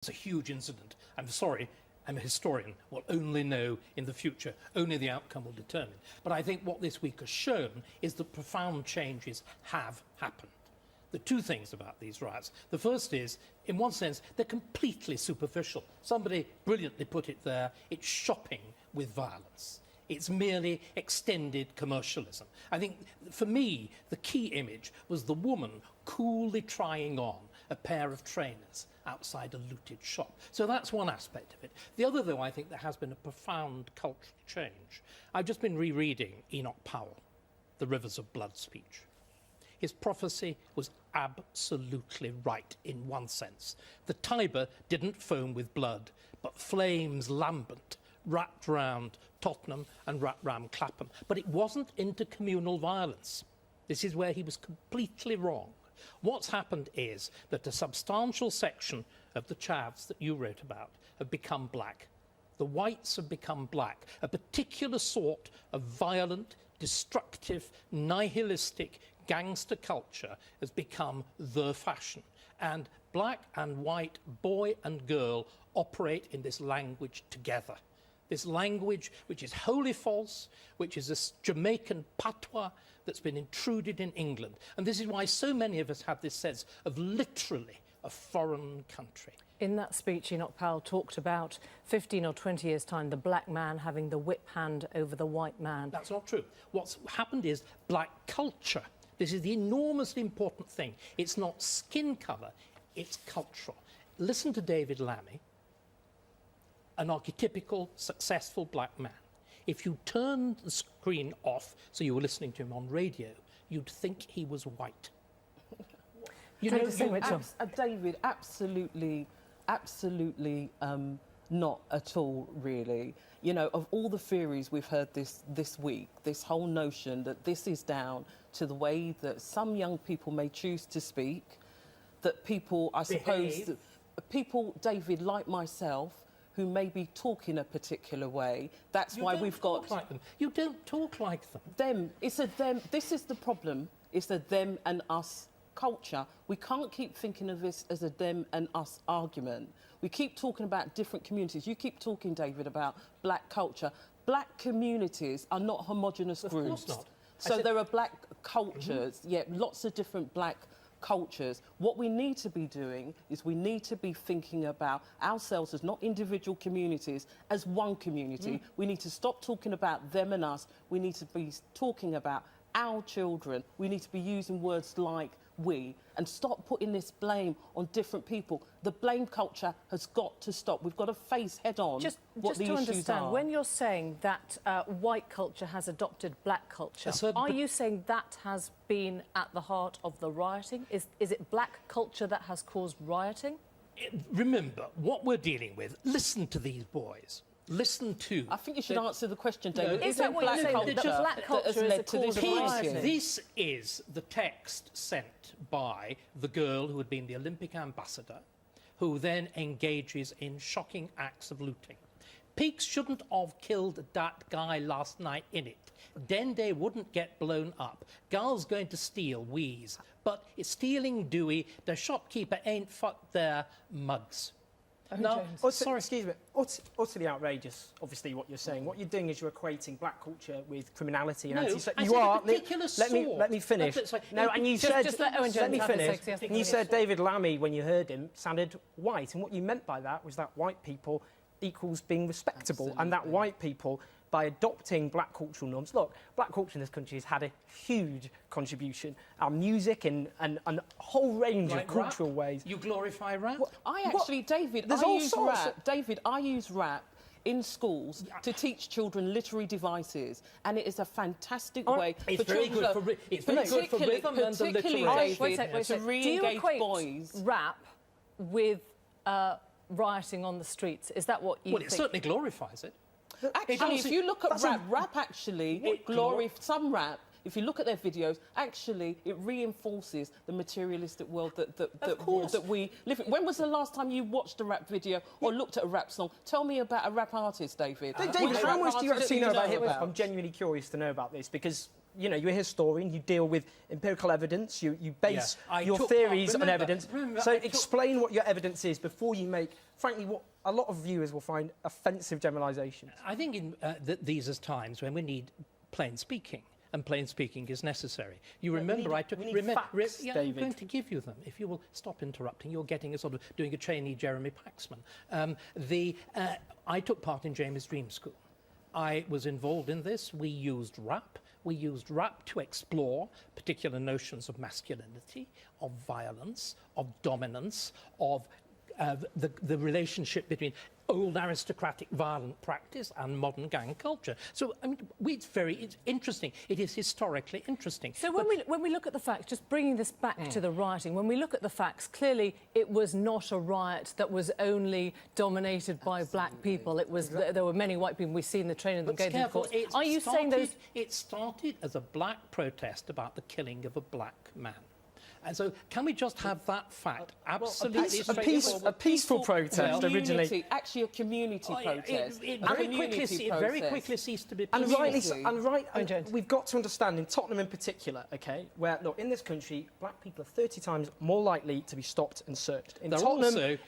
It's a huge incident. I'm sorry, I'm a historian. We'll only know in the future. Only the outcome will determine. But I think what this week has shown is that profound changes have happened. The two things about these riots. The first is, in one sense, they're completely superficial. Somebody brilliantly put it there. It's shopping with violence. It's merely extended commercialism. I think, for me, the key image was the woman coolly trying on a pair of trainers outside a looted shop. So that's one aspect of it. The other, though, I think there has been a profound cultural change. I've just been rereading Enoch Powell, The Rivers of Blood speech. His prophecy was absolutely right in one sense. The Tiber didn't foam with blood, but flames lambent wrapped round Tottenham and wrapped round Clapham. But it wasn't intercommunal violence. This is where he was completely wrong. What's happened is that a substantial section of the chavs that you wrote about have become black. The whites have become black. A particular sort of violent, destructive, nihilistic gangster culture has become the fashion. And black and white, boy and girl, operate in this language together. This language which is wholly false, which is a Jamaican patois that's been intruded in England. And this is why so many of us have this sense of literally a foreign country. In that speech, Enoch Powell talked about 15 or 20 years' time, the black man having the whip hand over the white man. That's not true. What's happened is black culture. This is the enormously important thing. It's not skin colour, it's cultural. Listen to David Lammy, an archetypical, successful black man. If you turned the screen off so you were listening to him on radio, you'd think he was white. David, absolutely not at all, really. You know, of all the theories we've heard this week, this whole notion that this is down to the way that some young people may choose to speak, that people, I suppose, people, David, like myself, who may be talking a particular way. That's why we've got... Like them. You don't talk like them. Them. It's a them. This is the problem. It's a them and us culture. We can't keep thinking of this as a them and us argument. We keep talking about different communities. You keep talking, David, about black culture. Black communities are not homogenous groups. Of course not. So there are black cultures, lots of different black cultures. What we need to be doing is we need to be thinking about ourselves as not individual communities, as one community. We need to stop talking about them and us. We need to be talking about our children. We need to be using words like we and stop putting this blame on different people. The blame culture has got to stop. We've got to face head on what the issues are. Just to understand, when you're saying that white culture has adopted black culture, are you saying that has been at the heart of the rioting? Is it black culture that has caused rioting? Remember, what we're dealing with, listen to these boys. Listen to... I think you should answer the question, David. No, is that what you're saying, that black culture is a cause of rioting? This is the text sent by the girl who had been the Olympic ambassador, who then engages in shocking acts of looting. Peaks shouldn't have killed that guy last night in it. Dende wouldn't get blown up. Girl's going to steal, wheeze. But stealing Dewey, the shopkeeper ain't fucked their mugs. No, sorry, excuse me. Utterly outrageous, obviously, what you're saying. What you're doing is you're equating black culture with criminality and you are. Let me finish. And you said. Let me finish. And you said David Lammy, when you heard him, sounded white, and what you meant by that was that white people equals being respectable, and that white people, by adopting black cultural norms. Look, black culture in this country has had a huge contribution. Our music and a whole range of cultural ways. You glorify rap? Well, David, I use rap in schools to teach children literary devices, and it is a fantastic way for children. It's very good for rhythm and the literary. Wait a second. Do you equate rap with rioting on the streets? Is that what you think? Well, it certainly glorifies it. Actually, if you look at rap actually glorifies some rap. If you look at their videos, actually, it reinforces the materialistic world that we live in. When was the last time you watched a rap video or looked at a rap song? Tell me about a rap artist, David. David, how much do you actually know about hip-hop? I'm genuinely curious to know about this, because you're a historian, you deal with empirical evidence, you base your theories on evidence. So explain what your evidence is before you make, frankly, what a lot of viewers will find offensive generalisations. I think in these are times when we need plain speaking. And plain speaking is necessary. You remember, we need facts, I'm David. going to give you them. If you will stop interrupting, you're getting a sort of doing a trainee Jeremy Paxman. I took part in Jamie's Dream School. I was involved in this. We used rap. We used rap to explore particular notions of masculinity, of violence, of dominance, of the relationship between old aristocratic violent practice and modern gang culture. So, I mean, it's interesting. It is historically interesting. So when we look at the facts, just bringing this back to the rioting, when we look at the facts, clearly it was not a riot that was only dominated by black people. It was there were many white people. We've seen the training that gave them courts. Are you saying those? It started as a black protest about the killing of a black man. And so, can we just have that fact absolutely a peaceful protest originally? Actually, a community protest. It very quickly ceased to be and peaceful. And we've got to understand, in Tottenham in particular, OK, where, look, in this country, black people are 30 times more likely to be stopped and searched. In Tottenham,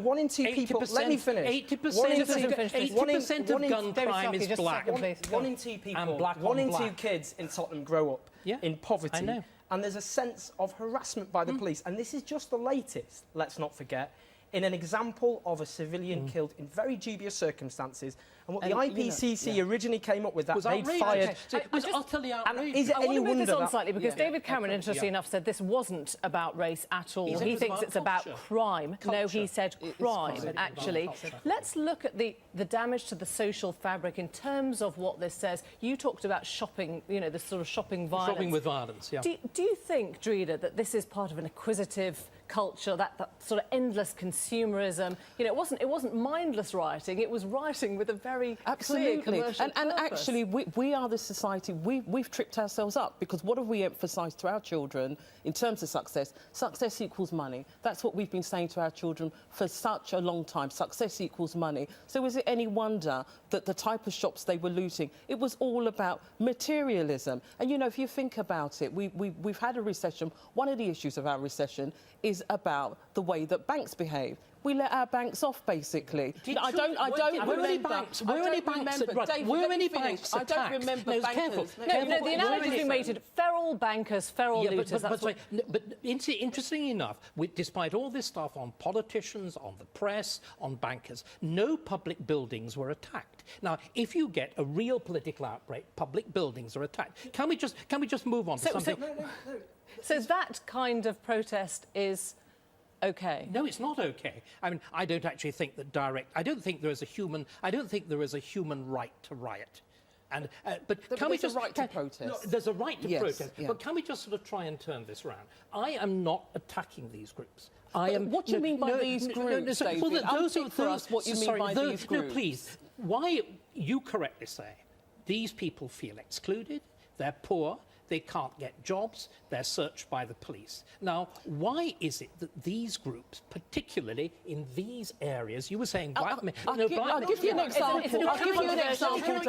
1 in 2 people... Let me finish. 80% of gun crime is black. 1 in 2 people, 1 in 2 kids in Tottenham grow up in poverty. I know. And there's a sense of harassment by the police. And this is just the latest, let's not forget, in an example of a civilian killed in very dubious circumstances. And what the IPCC originally came up with, that they'd fired... It was utterly outrageous. Is it any I want to move this wonder on slightly, because David Cameron, interestingly enough, said this wasn't about race at all. He thinks it's about crime. No, he said crime, actually. Let's look at the damage to the social fabric in terms of what this says. You talked about shopping, the sort of shopping violence. Shopping with violence, yeah. Do you think, Drida, that this is part of an acquisitive culture, that sort of endless consumerism? It wasn't mindless rioting, it was rioting with a very clear commercial and purpose. actually we are the society, we've tripped ourselves up, because what have we emphasised to our children in terms of success? Success equals money. That's what we've been saying to our children for such a long time. Success equals money. So is it any wonder that the type of shops they were looting, it was all about materialism? And if you think about it, we've had a recession. One of the issues of our recession is about the way that banks behave. We let our banks off, basically. I don't remember bankers. The analogy being made to feral bankers, feral looters. But interestingly enough, despite all this stuff on politicians, on the press, on bankers, no public buildings were attacked. Now, if you get a real political outbreak, public buildings are attacked. Can we just move on to something? So that kind of protest is OK? No, it's not OK. I mean, I don't actually think that I don't think there is a human right to riot. And but can we just right to protest? No, there's a right to protest. Yeah. But can we just sort of try and turn this around? I am not attacking these groups. What do you mean by these groups, David? What you mean by these groups? No, please. Why you correctly say these people feel excluded? They're poor. They can't get jobs, they're searched by the police. Now, why is it that these groups, particularly in these areas, you were saying black men... I'll give you an example. Can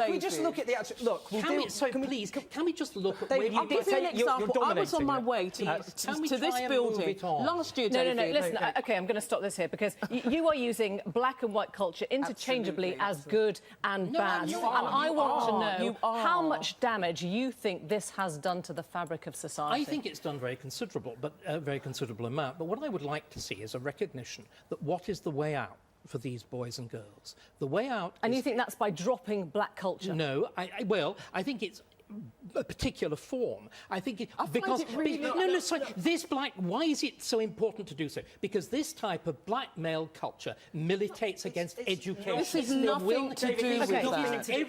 we just look at the actual... Look, can we just look at... David, I'll give you an example. I was on my way to this building last year, David. No, listen, OK, I'm going to stop this here, because you are using black and white culture interchangeably as good and bad. And I want to know how much damage you think this has done to the fabric of society. I think it's done very considerable amount. But what I would like to see is a recognition that what is the way out for these boys and girls? The way out. And you think that's by dropping black culture? No, I think it's a particular form. I think why is it so important to do so? Because this type of black male culture militates against education. This is nothing to do with that.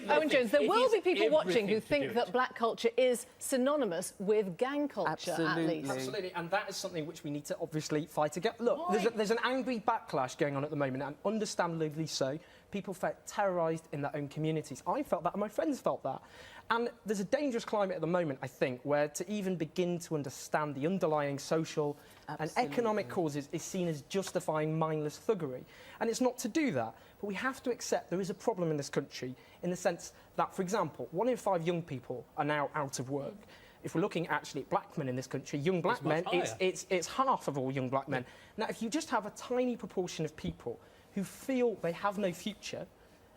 Owen Jones, there will be people watching who think that black culture is synonymous with gang culture, at least. Absolutely, and that is something which we need to obviously fight against. Look, there's an angry backlash going on at the moment, and understandably so. People felt terrorised in their own communities. I felt that, and my friends felt that. And there's a dangerous climate at the moment, I think, where to even begin to understand the underlying social and economic causes is seen as justifying mindless thuggery. And it's not to do that, but we have to accept there is a problem in this country in the sense that, for example, 1 in 5 young people are now out of work. If we're looking actually at black men in this country, young black men, it's half of all young black men. Now, if you just have a tiny proportion of people who feel they have no future,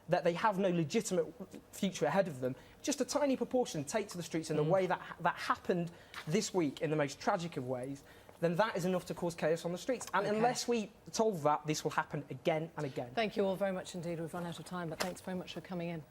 that they have no legitimate future ahead of them, just a tiny proportion take to the streets in the way that happened this week in the most tragic of ways, then that is enough to cause chaos on the streets. And unless we solve that, this will happen again and again. Thank you all very much indeed. We've run out of time, but thanks very much for coming in.